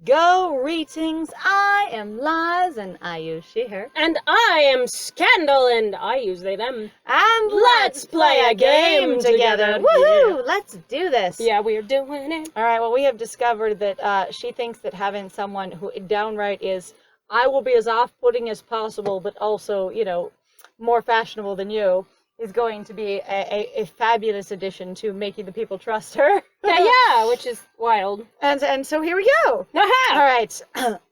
Greetings, I am Liz, and I use she, her. And I am Scandal, and I use they, them. And let's play a game together. Woohoo! Let's do this. Yeah, we're doing it. Alright, well, we have discovered that she thinks that having someone who downright is, I will be as off-putting as possible, but also, you know, more fashionable than you, is going to be a fabulous addition to making the people trust her. Yeah, which is wild. And so here we go. Aha! All right.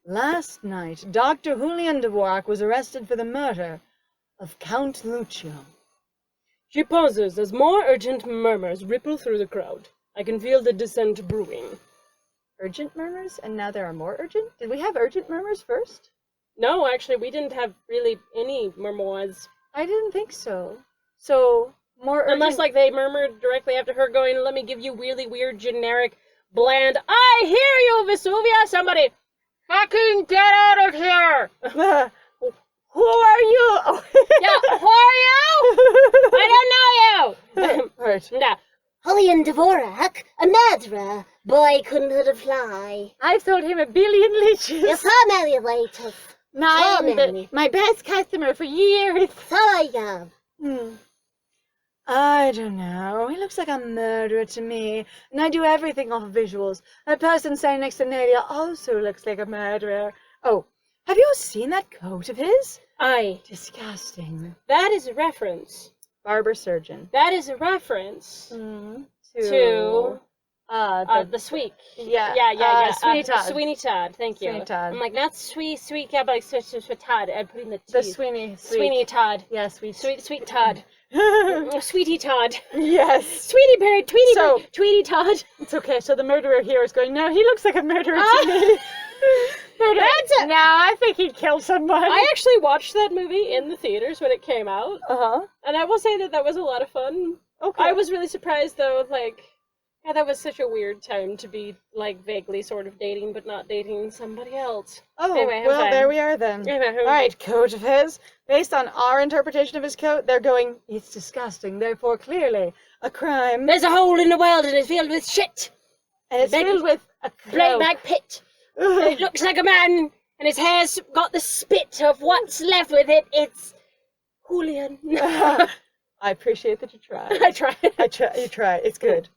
Last night, Dr. Julian Dvorak was arrested for the murder of Count Lucio. She pauses as more urgent murmurs ripple through the crowd. I can feel the dissent brewing. Urgent murmurs? And now there are more urgent? Did we have urgent murmurs first? No, actually, we didn't have really any murmurs. I didn't think so. So, more urgent... Unless, like, they murmured directly after her going, let me give you really weird, generic, bland, I hear you, Vesuvia! Somebody, fucking get out of here! Who are you? Yeah, who are you? I don't know you! Right. Nah. Julian Dvorak, a murderer. Boy couldn't hurt a fly. I've sold him 1 billion leeches. You're so many laters. My best customer for years. So I am. I don't know. He looks like a murderer to me, and I do everything off of visuals. That person standing next to Nadia also looks like a murderer. Oh, have you seen that coat of his? Aye. Disgusting. That is a reference. Barber surgeon. That is a reference To the sweet. Yeah. Sweeney Todd. Sweeney Todd, thank you. Sweeney Todd. I'm like, not sweet cat, but like sweet Todd. I'm putting the T. The Sweeney Todd. Yeah, Sweet Todd. Sweetie Todd. Yes. Sweetie Bird, Tweety Todd. It's okay, so the murderer here is going, no, he looks like a murderer to me. No, I think he killed someone. I actually watched that movie in the theaters when it came out. Uh-huh. And I will say that was a lot of fun. Okay. I was really surprised, though, like, yeah, that was such a weird time to be, like, vaguely sort of dating, but not dating somebody else. Oh, anyway, well, there we are then. All right, coat of his. Based on our interpretation of his coat, they're going, it's disgusting, therefore clearly a crime. There's a hole in the world and it's filled with shit. And it's filled with a black back pit. And it looks like a man, and his hair's got the spit of what's left with it. It's Julian. I appreciate that you tried. I tried. You try. It's good.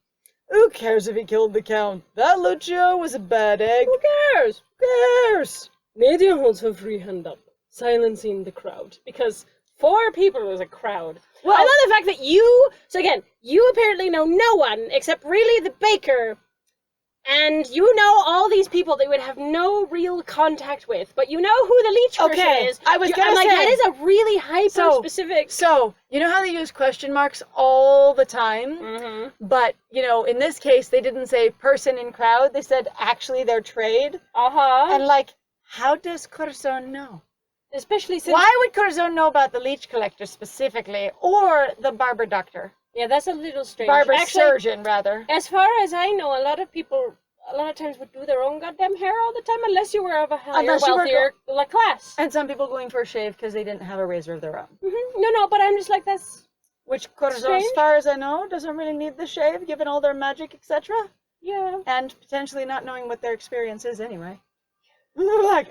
Who cares if he killed the Count? That Lucio was a bad egg. Who cares? Who cares? Nadia holds her free hand up, silencing the crowd. Because 4 people was a crowd. Well, I love the fact that you apparently know no one except really the baker. And you know all these people that you would have no real contact with, but you know who the leech person is. I was gonna say, that is a really hyper-specific... So, you know how they use question marks all the time? Mm-hmm. But, you know, in this case, they didn't say person in crowd, they said actually their trade. Uh-huh. And, like, how does Corazon know? Especially since... Why would Corazon know about the leech collector specifically, or the barber doctor? Yeah, that's a little strange. Surgeon, rather. As far as I know, a lot of times would do their own goddamn hair all the time, unless you were of a higher, wealthier class. And some people going for a shave because they didn't have a razor of their own. Mm-hmm. No, but I'm just like, that's... Which Corazon, strange. as far as I know, doesn't really need the shave, given all their magic, etc. Yeah. And potentially not knowing what their experience is anyway. I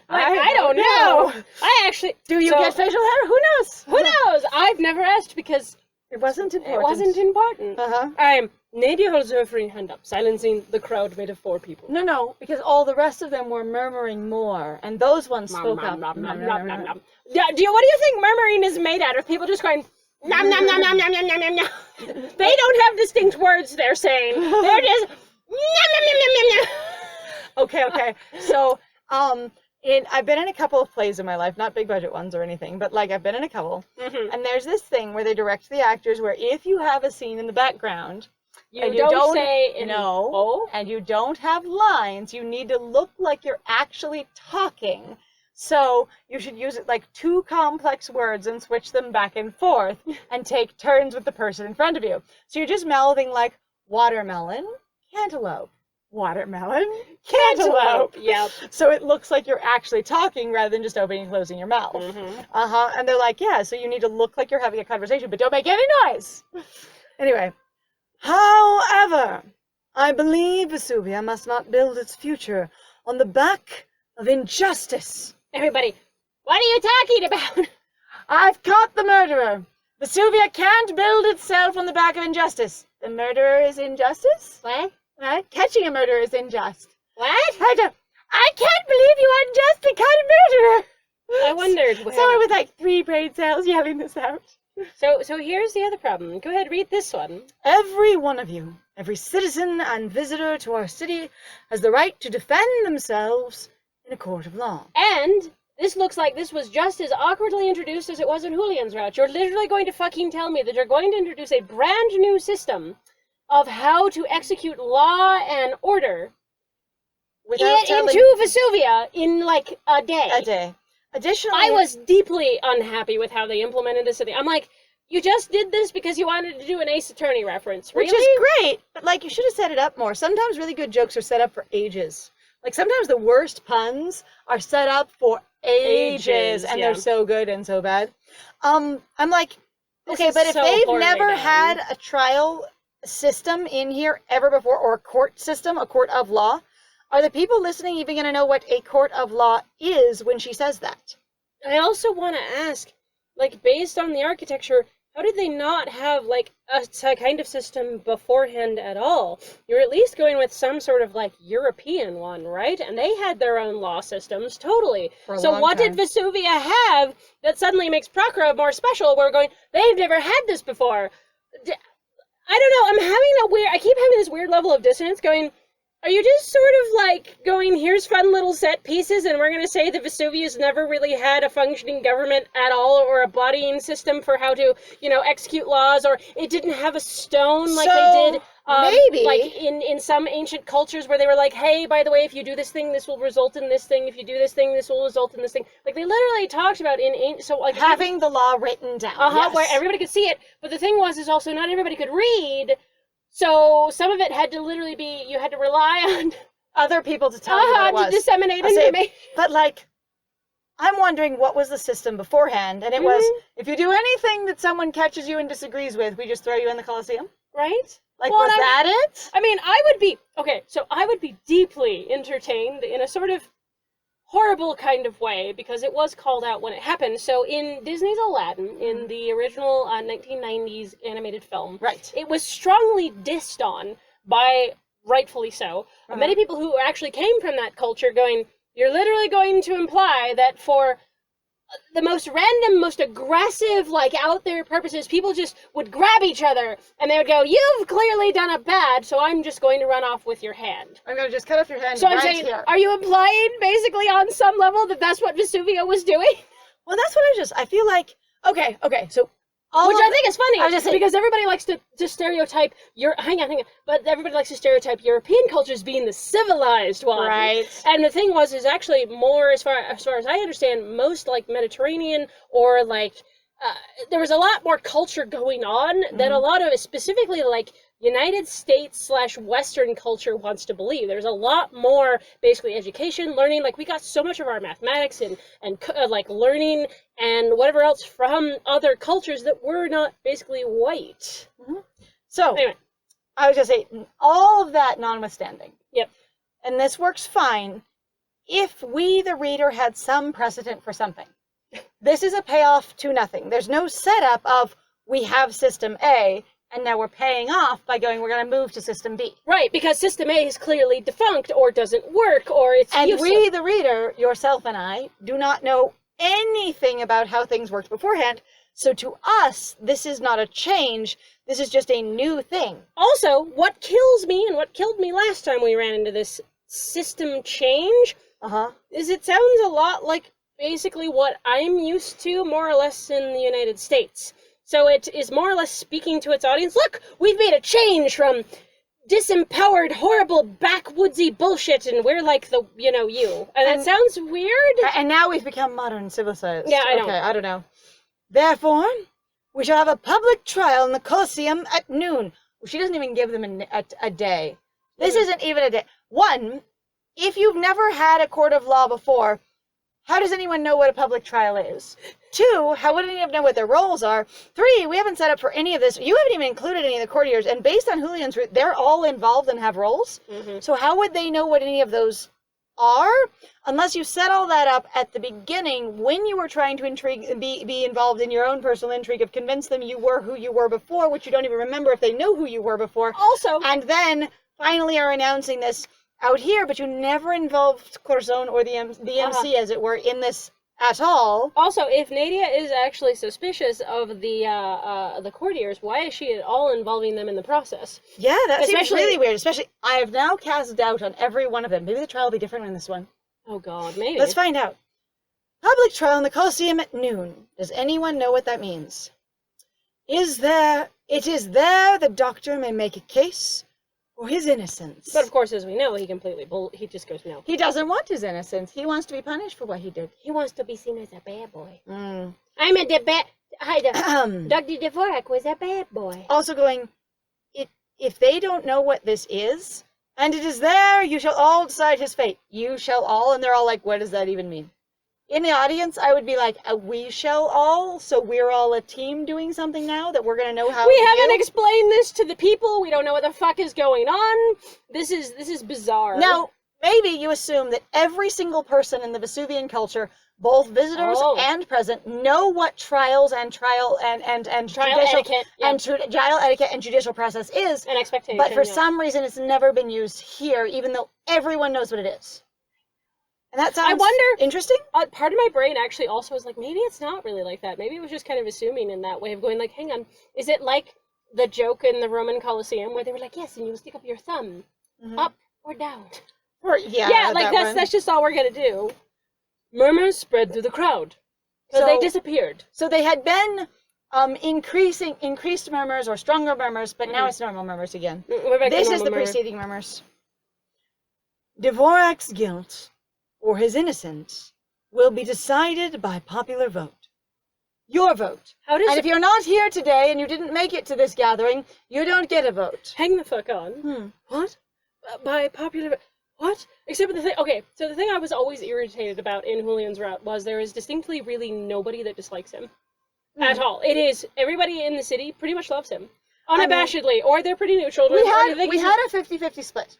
don't know. I actually... Do you get facial hair? Who knows? Who knows? I've never asked because... It wasn't important. Uh-huh. Nadia holds her free hand up, silencing the crowd made of 4 people. No, because all the rest of them were murmuring more, and those ones spoke up. What do you think murmuring is made out of? People just going, nom nom nom nom nom nom nom nom nom. They don't have distinct words they're saying. They're just, nom nom nom nom nom nom. Okay. So, I've been in a couple of plays in my life, not big budget ones or anything, but like I've been in a couple. Mm-hmm. And there's this thing where they direct the actors where if you have a scene in the background, you don't say and you don't have lines, you need to look like you're actually talking. So you should use it like 2 complex words and switch them back and forth and take turns with the person in front of you. So you're just mouthing like watermelon, cantaloupe. Watermelon, cantaloupe. Yep. So it looks like you're actually talking rather than just opening and closing your mouth. Mm-hmm. And they're like, yeah, so you need to look like you're having a conversation, but don't make any noise. Anyway, however, I believe Vesuvia must not build its future on the back of injustice. Everybody, what are you talking about? I've caught the murderer. Vesuvia can't build itself on the back of injustice. The murderer is injustice? What? Right? Catching a murderer is unjust. What? I can't believe you unjustly caught a murderer! I wondered. Someone with like 3 brain cells yelling this out. So here's the other problem. Go ahead, read this one. Every one of you, every citizen and visitor to our city, has the right to defend themselves in a court of law. And this looks like this was just as awkwardly introduced as it was in Julian's route. You're literally going to fucking tell me that you're going to introduce a brand new system of how to execute law and order into Vesuvia in like a day. Additionally, I was deeply unhappy with how they implemented this. I'm like, you just did this because you wanted to do an Ace Attorney reference, really? Which is great, but like you should have set it up more. Sometimes really good jokes are set up for ages. Like sometimes the worst puns are set up for ages and they're so good and so bad. I'm like, okay, but if they've never had a trial system in here ever before, or a court system, a court of law, are the people listening even going to know what a court of law is when she says that? I also want to ask, like, based on the architecture, how did they not have, like, a kind of system beforehand at all? You're at least going with some sort of, like, European one, right? And they had their own law systems, totally. So what did Vesuvia have that suddenly makes Prokhora more special? We're going, they've never had this before. I don't know, I keep having this weird level of dissonance going, are you just sort of like going, here's fun little set pieces, and we're going to say that Vesuvius never really had a functioning government at all, or a bodying system for how to, execute laws, or it didn't have a stone like they did, maybe. like in some ancient cultures where they were like, hey, by the way, if you do this thing, this will result in this thing. If you do this thing, this will result in this thing. Like, they literally talked about having the law written down. Yes. Where everybody could see it. But the thing is also not everybody could read. So some of it had to literally be, you had to rely on other people to tell you what it was. To disseminate information. But like, I'm wondering what was the system beforehand, and it was, if you do anything that someone catches you and disagrees with, we just throw you in the Colosseum? Right? Like, was that it? I mean, I would be deeply entertained in a sort of horrible kind of way, because it was called out when it happened. So in Disney's Aladdin, in the original 1990s animated film, right, it was strongly dissed on by, rightfully so, many people who actually came from that culture going, you're literally going to imply that for the most random, most aggressive, like, out there purposes, people just would grab each other, and they would go, you've clearly done it bad, so I'm just going to run off with your hand. I'm going to just cut off your hand. So I'm saying, are you implying, basically, on some level, that that's what Vesuvia was doing? Well, that's what I feel like, okay, so... Which I think is funny, because everybody likes to stereotype but everybody likes to stereotype European cultures being the civilized one. Right. And the thing is actually more, as far as I understand, most like Mediterranean or like, there was a lot more culture going on than a lot of, specifically like United States / Western culture wants to believe. There's a lot more basically education, learning, like we got so much of our mathematics and like learning and whatever else from other cultures that were not basically white. So, anyway, I was just saying, all of that notwithstanding. Yep. And this works fine if we, the reader, had some precedent for something. This is a payoff to nothing. There's no setup of, we have system A, and now we're paying off by going, we're going to move to system B. Right, because system A is clearly defunct or doesn't work or it's useless. We, the reader, yourself and I, do not know anything about how things worked beforehand. So to us, this is not a change. This is just a new thing. Also, what kills me and what killed me last time we ran into this system change is it sounds a lot like basically what I'm used to more or less in the United States. So it is more or less speaking to its audience. Look, we've made a change from disempowered, horrible, backwoodsy bullshit, and we're like the, you. And that sounds weird. And now we've become modern civilized. Yeah, I know. Okay, I don't know. Therefore, we shall have a public trial in the Colosseum at noon. She doesn't even give them a day. This isn't even a day. One, if you've never had a court of law before, how does anyone know what a public trial is? 2, how would anyone know what their roles are? 3, we haven't set up for any of this. You haven't even included any of the courtiers. And based on Julian's route, they're all involved and have roles. So how would they know what any of those are, unless you set all that up at the beginning when you were trying to be involved in your own personal intrigue of convince them you were who you were before, which you don't even remember if they know who you were before. Also, and then finally are announcing this out here, but you never involved Corazon or the MC, as it were, in this at all. Also, if Nadia is actually suspicious of the courtiers, why is she at all involving them in the process? Yeah, that seems really weird. Especially, I have now cast doubt on every one of them. Maybe the trial will be different in this one. Oh God, maybe. Let's find out. Public trial in the Colosseum at noon. Does anyone know what that means? It is there the doctor may make a case for his innocence. But of course, as we know, he he just goes no. He doesn't want his innocence. He wants to be punished for what he did. He wants to be seen as a bad boy. Mm. I'm a bad... Dr. Dvorak was a bad boy. Also going, if they don't know what this is, and it is there, you shall all decide his fate. You shall all, and they're all like, what does that even mean? In the audience, I would be like, we shall all, so we're all a team doing something now that we're going to know how we haven't explained this to the people. We don't know what the fuck is going on. This is bizarre. Now, maybe you assume that every single person in the Vesuvian culture, both visitors and present, know what trials and trial etiquette and judicial process is. An expectation. But for some reason, it's never been used here, even though everyone knows what it is. And that sounds interesting. Part of my brain actually also was like, maybe it's not really like that. Maybe it was just kind of assuming in that way of going like, hang on, is it like the joke in the Roman Colosseum where they were like, yes, and you stick up your thumb, up or down? Yeah, like that's just all we're gonna do. Murmurs spread through the crowd because they disappeared. So they had been increased murmurs or stronger murmurs, but now it's normal murmurs again. This is the preceding murmurs. Dvorak's guilt or his innocence will be decided by popular vote. Your vote. And if you're not here today and you didn't make it to this gathering, you don't get a vote. Hang the fuck on. What? By popular vote. What? Except for the thing, okay, so the thing I was always irritated about in Julian's route was there is distinctly really nobody that dislikes him. At all. It is, everybody in the city pretty much loves him. Unabashedly, or they're pretty neutral. We had a 50-50 split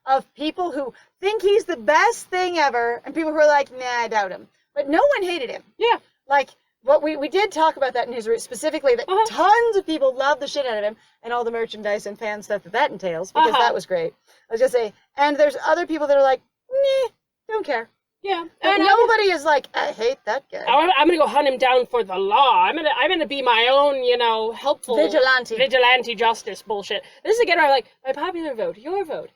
of people who think he's the best thing ever, and people who are like, nah, I doubt him. But no one hated him. Yeah. Like, what we did talk about that in his route specifically, that tons of people love the shit out of him, and all the merchandise and fan stuff that entails, because that was great. I was gonna say, and there's other people that are like, nah, don't care. Yeah. But nobody is like, I hate that guy. I'm gonna go hunt him down for the law. I'm gonna be my own, helpful vigilante justice bullshit. This is again where I'm like, my popular vote, your vote.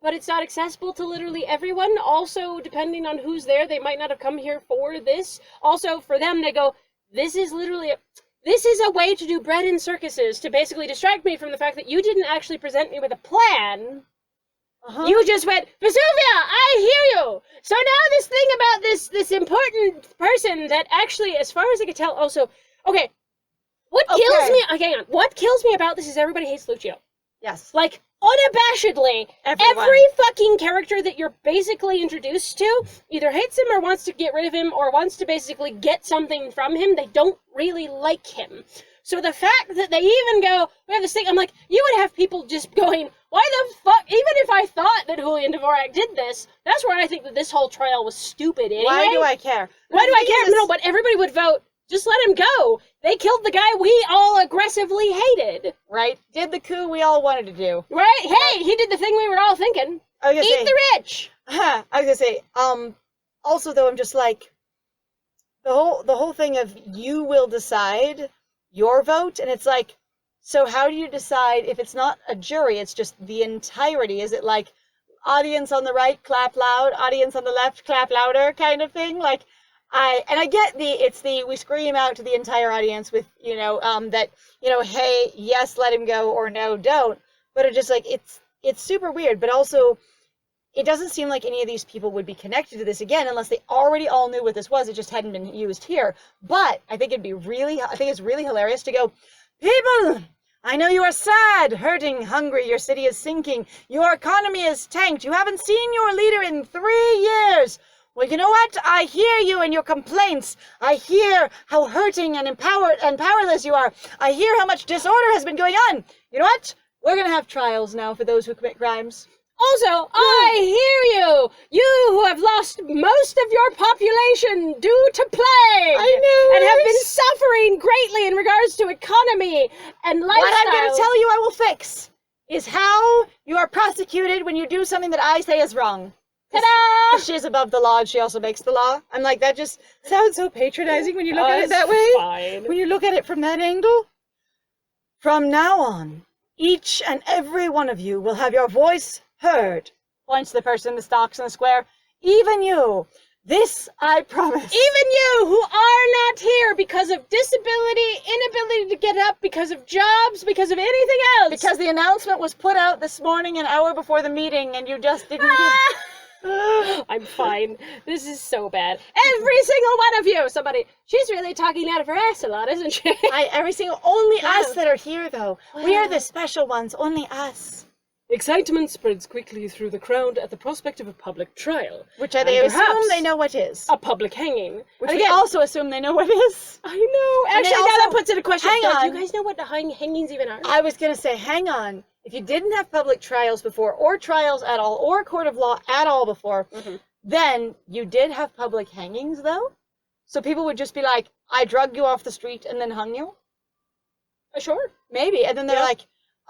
But it's not accessible to literally everyone. Also, depending on who's there, they might not have come here for this. Also, for them, they go, this is a way to do bread in circuses to basically distract me from the fact that you didn't actually present me with a plan. You just went, Vesuvia, I hear you. So now this thing about this important person that actually, as far as I could tell, also, okay, what kills me about this is everybody hates Lucio. Yes. Like, unabashedly, every fucking character that you're basically introduced to either hates him or wants to get rid of him or wants to basically get something from him. They don't really like him. So the fact that they even go, we have this thing, I'm like, you would have people just going, why the fuck, even if I thought that Julian Dvorak did this, that's where I think that this whole trial was stupid anyway. Why do I care? Why do I care? No, but everybody would vote, just let him go. They killed the guy we all aggressively hated. Right? Did the coup we all wanted to do. Right? Hey, he did the thing we were all thinking. Eat the rich! I was gonna say, also though, I'm just like, the whole thing of you will decide your vote, and it's like, so how do you decide if it's not a jury, it's just the entirety? Is it like, audience on the right, clap loud, audience on the left, clap louder kind of thing? Like, I get we scream out to the entire audience with, hey, yes, let him go, or no, don't. But it's just like, it's super weird, but also, it doesn't seem like any of these people would be connected to this again, unless they already all knew what this was, it just hadn't been used here. But I think it's really hilarious to go, people, I know you are sad, hurting, hungry, your city is sinking, your economy is tanked, you haven't seen your leader in 3 years. Well, you know what? I hear you and your complaints. I hear how hurting and empowered and powerless you are. I hear how much disorder has been going on. You know what? We're going to have trials now for those who commit crimes. Also, I hear you! You have lost most of your population due to plague. I know and have it. been suffering greatly in regards to economy and lifestyle. What I'm going to tell you I will fix is how you are prosecuted when you do something that I say is wrong. Ta-da! 'Cause she is above the law and she also makes the law. I'm like, that just sounds so patronizing when you look at it that way. Fine. When you look at it from that angle. From now on, each and every one of you will have your voice heard. Points to the person in the stocks in the square. Even you. This I promise. Even you who are not here because of disability, inability to get up, because of jobs, because of anything else. Because the announcement was put out this morning an hour before the meeting and you just didn't I'm fine. This is so bad. Every single one of you! Somebody, she's really talking out of her ass a lot, isn't she? only Wow. us that are here though. We are the special ones, only us. Excitement spreads quickly through the crowd at the prospect of a public trial. Which they And assume perhaps they know what is. a public hanging. Which And we again, also assume they know what is. I know. And they Actually, now that also- puts it a question. hang Do on. you guys know what the hangings even are? I was going to say, hang on. If you didn't have public trials before, or trials at all, or court of law at all before, then you did have public hangings, though? So people would just be like, I drug you off the street and then hung you? Sure. Maybe. And then they're Yeah. like,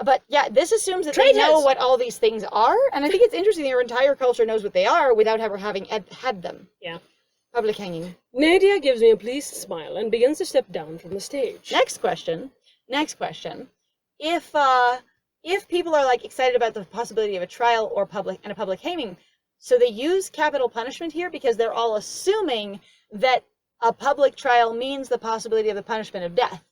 but yeah, this assumes that Traitors. they know what all these things are. And I think it's interesting your entire culture knows what they are without ever having had them. Yeah. Public hanging. Nadia gives me a pleased smile and begins to step down from the stage. Next question. If people are like excited about the possibility of a trial or a public hanging, so they use capital punishment here because they're all assuming that a public trial means the possibility of the punishment of death.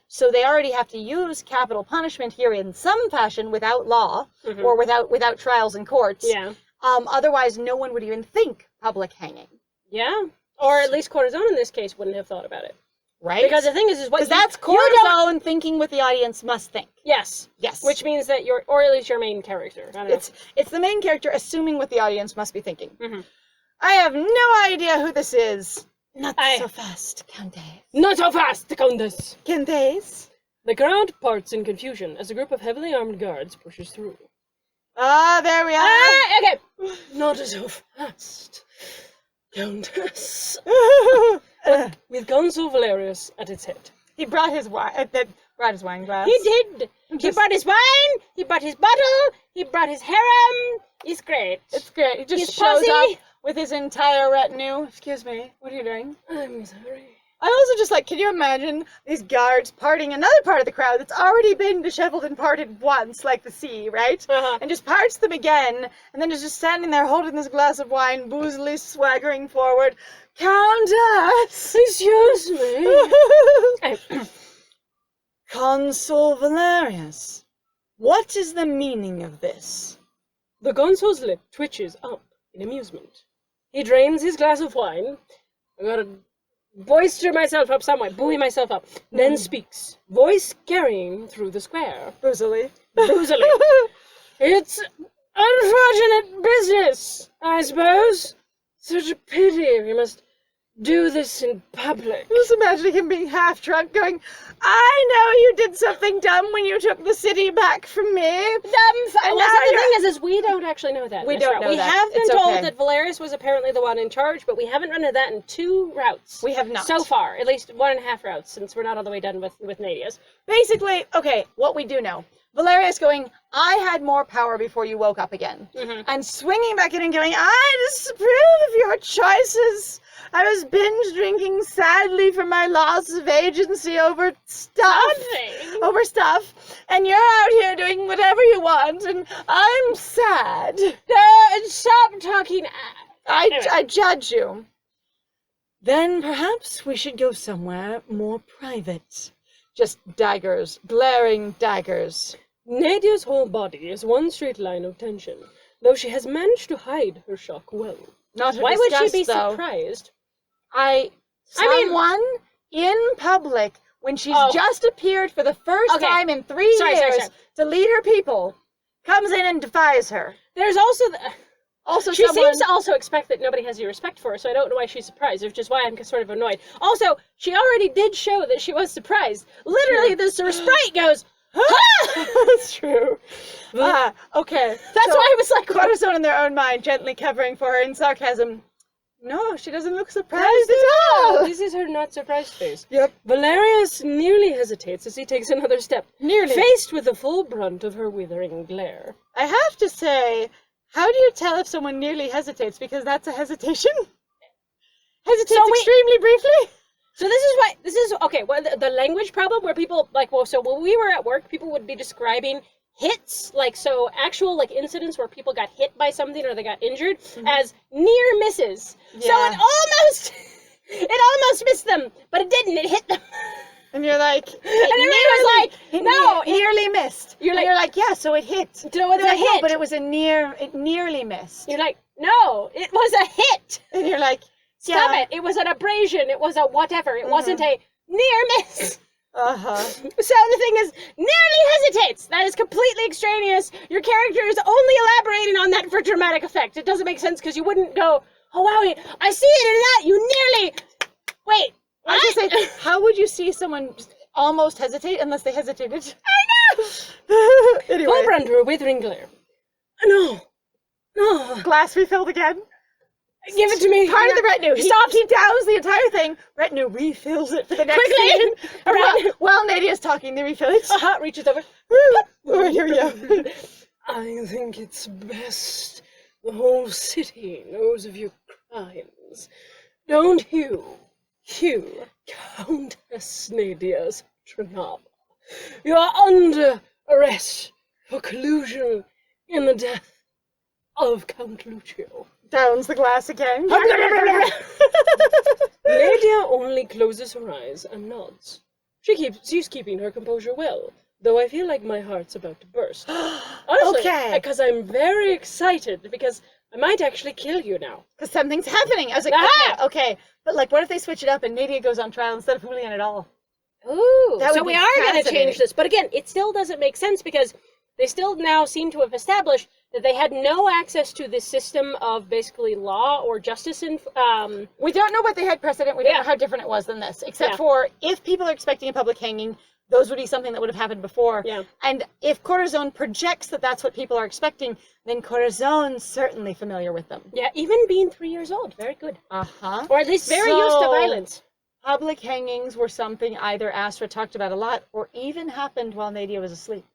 So they already have to use capital punishment here in some fashion without law or without trials in courts. Yeah. Otherwise, no one would even think public hanging. Yeah. Or at least Corazon in this case wouldn't have thought about it. Right? Because the thing is what Because that's you don't- Corazon thinking what the audience must think. Yes. Yes. Which means that or at least your main character. I don't know. It's the main character assuming what the audience must be thinking. Mhm. I have no idea who this is. Not Aye. so fast, Countess. Not so fast, Countess! Countess? The crowd parts in confusion as a group of heavily armed guards pushes through. Ah, there we are. Ah, okay. Not so fast, Countess. With Consul Valerius at its head. He brought his wine. Brought his wine glass. He did. He brought his wine. He brought his bottle. He brought his harem. It's great. It's great. He just His shows posse. up with his entire retinue. Excuse me. What are you doing? I'm sorry. I also just like, can you imagine these guards parting another part of the crowd that's already been disheveled and parted once, like the sea, right? Uh-huh. And just parts them again, and then is just standing there holding this glass of wine, boozily swaggering forward. Countess! Excuse me. Consul Valerius, what is the meaning of this? The consul's lip twitches up in amusement. He drains his glass of wine. I gotta boister myself up somewhere, buoy myself up. Then speaks, voice carrying through the square. Boozily. Boozily. It's unfortunate business, I suppose. Such a pity we must do this in public. Just imagining him being half drunk going, I know you did something dumb when you took the city back from me. Well, the thing is we don't actually know that. We don't know We that. have been It's told okay. that Valerius was apparently the one in charge, but we haven't run into that in 2 routes. We have not. So far, at least 1.5 routes, since we're not all the way done with Nadia's. Basically, okay, what we do know. Valerius going, I had more power before you woke up again. And swinging back in and going, I disapprove of your choices. I was binge drinking sadly for my loss of agency over stuff. Over stuff. And you're out here doing whatever you want, and I'm sad. Stop talking. I judge you. Then perhaps we should go somewhere more private. Just daggers, glaring daggers. Nadia's whole body is one straight line of tension, though she has managed to hide her shock well. Not her Why would she disgust, be though. surprised? Someone in public, when she's just appeared for the first time in 3 years to lead her people, comes in and defies her. There's also she someone... seems to also expect that nobody has any respect for her, so I don't know why she's surprised, which is why I'm sort of annoyed. Also, she already did show that she was surprised. Literally, the sprite goes, That's true. Okay. That's so why I was like, Corazon in their own mind, gently covering for her in sarcasm. No, she doesn't look surprised at all. This is her not surprised face. Yep. Valerius nearly hesitates as he takes another step, Nearly. faced with the full brunt of her withering glare. I have to say, how do you tell if someone nearly hesitates? Because that's a hesitation. Hesitates extremely briefly. So this is okay. Well, the language problem where people so when we were at work, people would be describing hits, actual incidents where people got hit by something or they got injured as near misses. Yeah. So it almost missed them, but it didn't. It hit them. And you're like, And everybody was like, no, it nearly missed. You're like, yeah, so it hit. So it's a hit. No, but it was it nearly missed. You're like, no, it was a hit. And you're like, Stop it. It was an abrasion. It was a whatever. It wasn't a near miss. Uh-huh. So the thing is, nearly hesitates. That is completely extraneous. Your character is only elaborating on that for dramatic effect. It doesn't make sense because you wouldn't go, oh wow, I see it in that. You nearly. Wait. I was gonna say, how would you see someone just almost hesitate unless they hesitated? I know. Anyway. Full brunt to a withering glare. No. Glass refilled again. Give it to me. Part of the retinue. He downs the entire thing. Retinue refills it for the next scene. While Nadia's talking, they refill it. Reaches over. Oh, here we go. I think it's best the whole city knows of your crimes. Don't you, Countess Nadia's Trinaba. You are under arrest for collusion in the death of Count Lucio. Downs the glass again. Nadia only closes her eyes and nods. She's keeping her composure well, though I feel like my heart's about to burst. Honestly, Okay. Because I'm very excited, because I might actually kill you now. Because something's happening. I was like, okay. But what if they switch it up and Nadia goes on trial instead of Julian at all? Ooh, That would so be we are going to fascinating. change this. But again, it still doesn't make sense because they still now seem to have established that they had no access to this system of basically law or justice. We don't know what they had precedent. We don't know how different it was than this, except for if people are expecting a public hanging, those would be something that would have happened before. Yeah. And if Corazon projects that that's what people are expecting, then Corazon's certainly familiar with them. Yeah, even being 3 years old. Very good. Uh-huh. Or at least very used to violence. Public hangings were something either Astra talked about a lot or even happened while Nadia was asleep.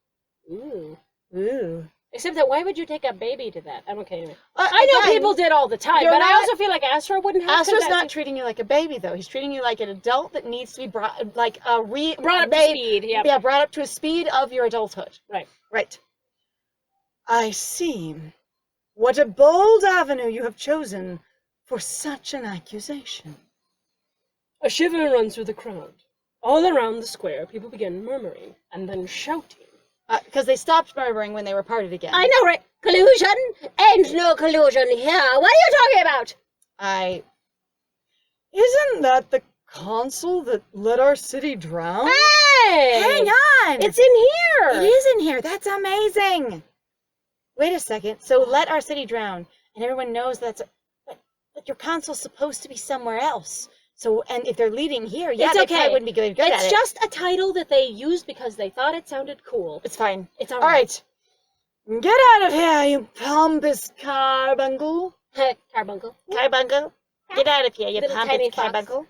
Ooh. Ooh. Except that why would you take a baby to that? I'm okay anyway. I know people did all the time, but I also feel like Astra wouldn't have to. Astra's not treating you like a baby, though. He's treating you like an adult that needs to be brought up to speed. Yeah, brought up to a speed of your adulthood. Right. I see. What a bold avenue you have chosen for such an accusation. A shiver runs through the crowd. All around the square, people begin murmuring and then shouting. Because they stopped murmuring when they were parted again. I know, right? Collusion? Ain't no collusion here. What are you talking about? Isn't that the consul that let our city drown? Hey! Hang on! It's in here! It is in here. That's amazing. Wait a second. So let our city drown, and everyone knows but your consul's supposed to be somewhere else. So, and if they're leading here, they probably wouldn't be good at it. It's just a title that they used because they thought it sounded cool. It's fine. It's all right. Get out of here, you pompous carbuncle. Carbuncle. Carbuncle. Get out of here, you Little pompous tiny fox. carbuncle.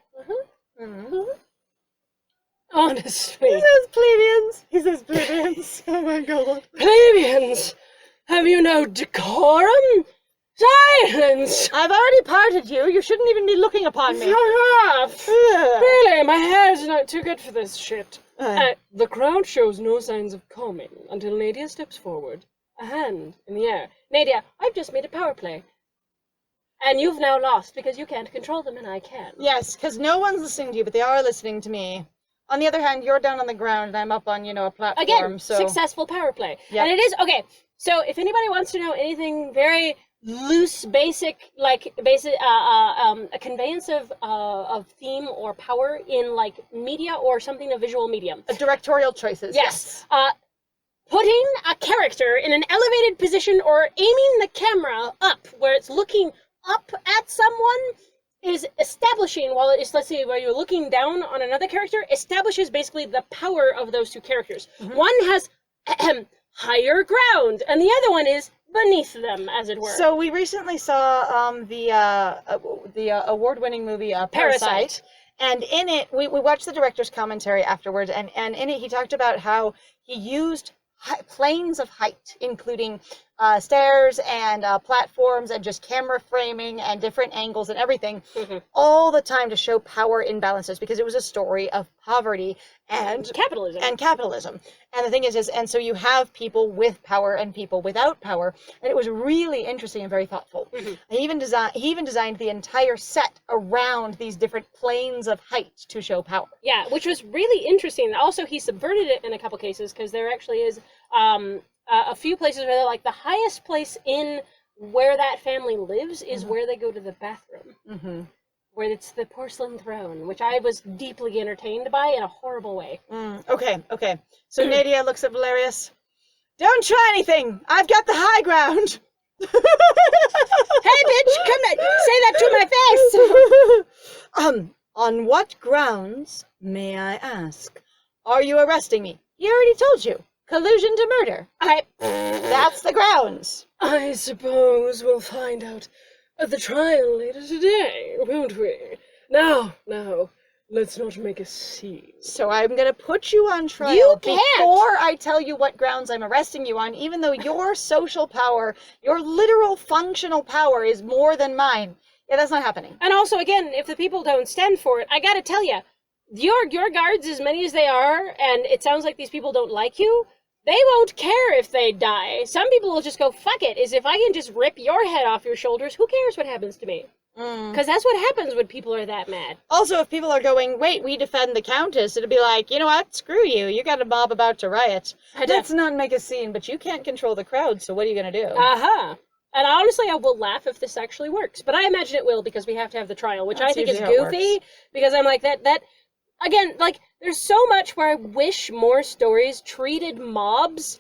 Honestly. He says plebeians. Oh my god. Plebeians! Have you no decorum? Silence! I've already parted you. You shouldn't even be looking upon me. Really, my hair's not too good for this shit. The crowd shows no signs of calming until Nadia steps forward, a hand in the air. Nadia, I've just made a power play. And you've now lost because you can't control them and I can. Yes, because no one's listening to you, but they are listening to me. On the other hand, you're down on the ground and I'm up on, a platform. Again, so successful power play. Yep. And it is, okay, so if anybody wants to know anything very loose, basic, a conveyance of theme or power in media or something of visual medium. Directorial choices. Yes. Putting a character in an elevated position or aiming the camera up where it's looking up at someone is establishing, while it's, let's say, where you're looking down on another character, establishes basically the power of those two characters. One has higher ground, and the other one is beneath them, as it were. So we recently saw the award-winning movie Parasite. And in it, we watched the director's commentary afterwards, and in it he talked about how he used planes of height, including stairs and platforms and just camera framing and different angles and everything, all the time to show power imbalances, because it was a story of poverty and capitalism. And the thing is and so you have people with power and people without power, and it was really interesting and very thoughtful. He even designed the entire set around these different planes of height to show power. Yeah, which was really interesting. Also, he subverted it in a couple cases, because there actually is a few places where they're like, the highest place in where that family lives is where they go to the bathroom. Where it's the porcelain throne, which I was deeply entertained by in a horrible way. Okay. So Nadia looks at Valerius. Don't try anything! I've got the high ground! Hey, bitch! Come on! Say that to my face! On what grounds, may I ask, are you arresting me? He already told you. Collusion to murder. That's the grounds. I suppose we'll find out at the trial later today, won't we? Now, let's not make a scene. So I'm gonna put you on trial before I tell you what grounds I'm arresting you on, even though your social power, your literal functional power is more than mine. Yeah, that's not happening. And also, again, if the people don't stand for it, I gotta tell you, your guards, as many as they are, and it sounds like these people don't like you, they won't care if they die. Some people will just go, fuck it, if I can just rip your head off your shoulders, who cares what happens to me? Because that's what happens when people are that mad. Also, if people are going, wait, we defend the Countess, it'll be like, you know what, screw you, you got a mob about to riot. Let's not make a scene, but you can't control the crowd, so what are you gonna do? And honestly, I will laugh if this actually works. But I imagine it will, because we have to have the trial, which I think is goofy, because I'm like, that again, like, there's so much where I wish more stories treated mobs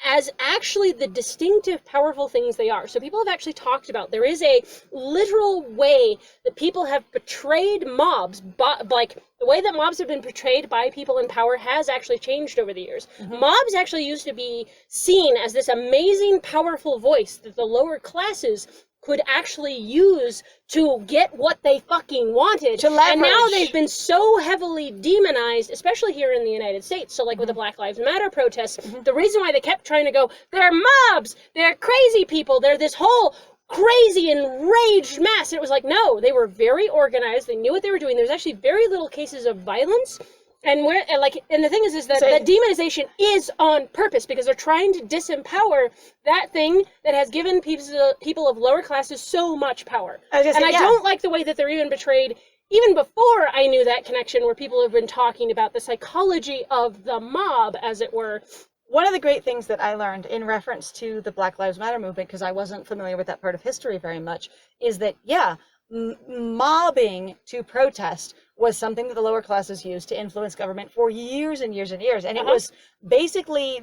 as actually the distinctive, powerful things they are. So people have actually talked about, there is a literal way that people have portrayed mobs, but like, the way that mobs have been portrayed by people in power has actually changed over the years. Mobs actually used to be seen as this amazing, powerful voice that the lower classes could actually use to get what they fucking wanted. To leverage. And now they've been so heavily demonized, especially here in the United States. So like with the Black Lives Matter protests, the reason why they kept trying to go, they're mobs, they're crazy people, they're this whole crazy enraged mass. And it was like, no, they were very organized, they knew what they were doing. There's actually very little cases of violence. And the thing is that the demonization is on purpose, because they're trying to disempower that thing that has given people of lower classes so much power. I don't like the way that they're even portrayed, even before I knew that connection, where people have been talking about the psychology of the mob, as it were. One of the great things that I learned in reference to the Black Lives Matter movement, because I wasn't familiar with that part of history very much, is that, mobbing to protest was something that the lower classes used to influence government for years and years and years. And it was basically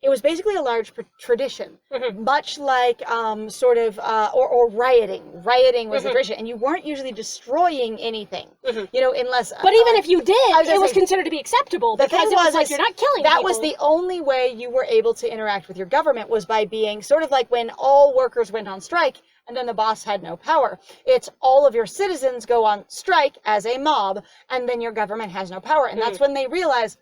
it was basically a large tradition, much like or rioting. Rioting was the tradition, and you weren't usually destroying anything, unless. But even if you did, it was considered to be acceptable, because it was like, you're not killing that people. Was the only way you were able to interact with your government, was by being sort of like when all workers went on strike and then the boss had no power. It's all of your citizens go on strike as a mob, and then your government has no power. And that's when they realize,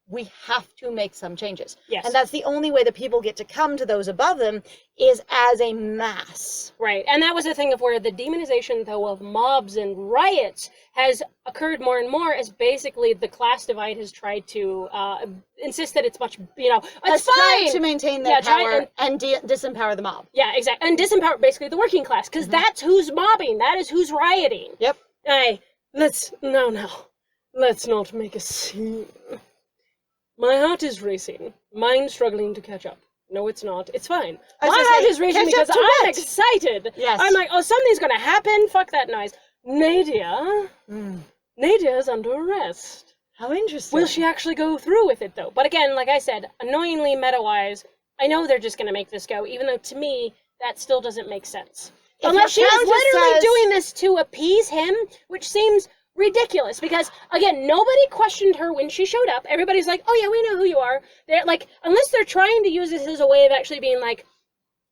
we have to make some changes. Yes. And that's the only way that people get to come to those above them, is as a mass. Right. And that was the thing of where the demonization, though, of mobs and riots has occurred more and more, as basically the class divide has tried to insist that it's much, it's fine to maintain their power and disempower the mob. Yeah, exactly. And disempower basically the working class, because that's who's mobbing. That is who's rioting. Yep. Let's not make a scene. My heart is racing. Mine struggling to catch up. No, it's not. It's fine. My heart is racing because I'm excited. Yes. I'm like, something's gonna happen. Fuck that noise. Nadia. Nadia's under arrest. How interesting. Will she actually go through with it, though? But again, like I said, annoyingly meta-wise, I know they're just gonna make this go, even though to me, that still doesn't make sense. Unless she your was countess literally says- doing this to appease him, which seems ridiculous because, again, nobody questioned her when she showed up. Everybody's like, oh yeah, we know who you are. They're like, unless they're trying to use this as a way of actually being like,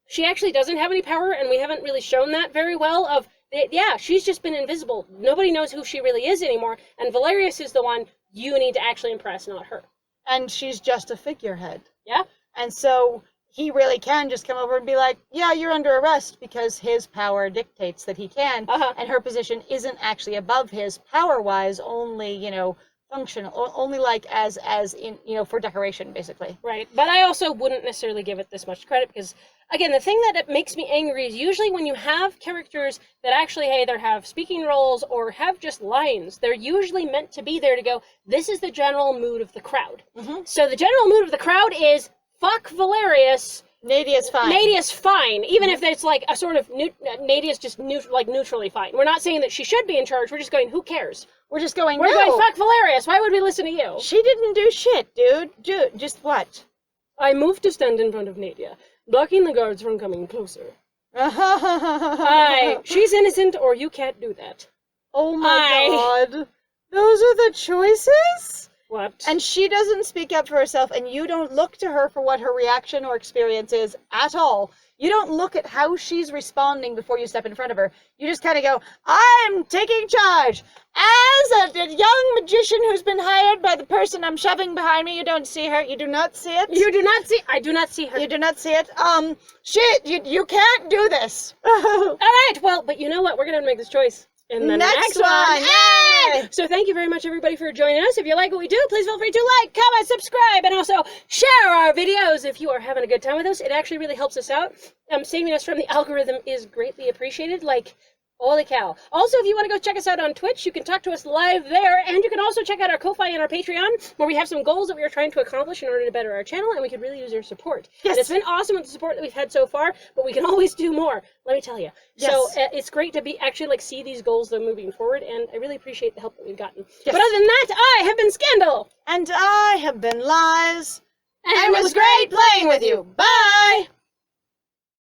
she actually doesn't have any power, and we haven't really shown that very well of, yeah, she's just been invisible. Nobody knows who she really is anymore, and Valerius is the one you need to actually impress, not her. And she's just a figurehead. Yeah? And so he really can just come over and be like, yeah, you're under arrest, because his power dictates that he can. Uh-huh. And her position isn't actually above his power-wise, only, you know, functional, only like as in, you know, for decoration, basically. Right, but I also wouldn't necessarily give it this much credit because, again, the thing that makes me angry is usually when you have characters that actually either have speaking roles or have just lines, they're usually meant to be there to go, this is the general mood of the crowd. Mm-hmm. So the general mood of the crowd is, fuck Valerius. Nadia's fine. Nadia's fine, even if it's like a sort of, Nadia's just neutrally fine. We're not saying that she should be in charge, we're just going, who cares? We're just going, We're no, going, fuck Valerius, why would we listen to you? she didn't do shit, dude. Just what? I moved to stand in front of Nadia, blocking the guards from coming closer. She's innocent, or you can't do that. Oh my god. Those are the choices? What? And she doesn't speak up for herself, and you don't look to her for what her reaction or experience is at all. You don't look at how she's responding before you step in front of her. You just kind of go, I'm taking charge. As a young magician who's been hired by the person I'm shoving behind me, you don't see her. You do not see it. You do not see. I do not see her. You do not see it. Shit, you can't do this. All right, well, but you know what? We're going to make this choice. In the next one. Yay! So thank you very much, everybody, for joining us. If you like what we do, please feel free to like, comment, subscribe, and also share our videos if you are having a good time with us. It actually really helps us out. Saving us from the algorithm is greatly appreciated. Like, holy cow. Also, if you want to go check us out on Twitch, you can talk to us live there, and you can also check out our Ko-Fi and our Patreon, where we have some goals that we are trying to accomplish in order to better our channel, and we could really use your support. Yes. And it's been awesome with the support that we've had so far, but we can always do more, let me tell you. Yes. So it's great to be actually like see these goals though moving forward, and I really appreciate the help that we've gotten. Yes. But other than that, I have been Scandal! And I have been Lies. And it was great playing with you. Bye!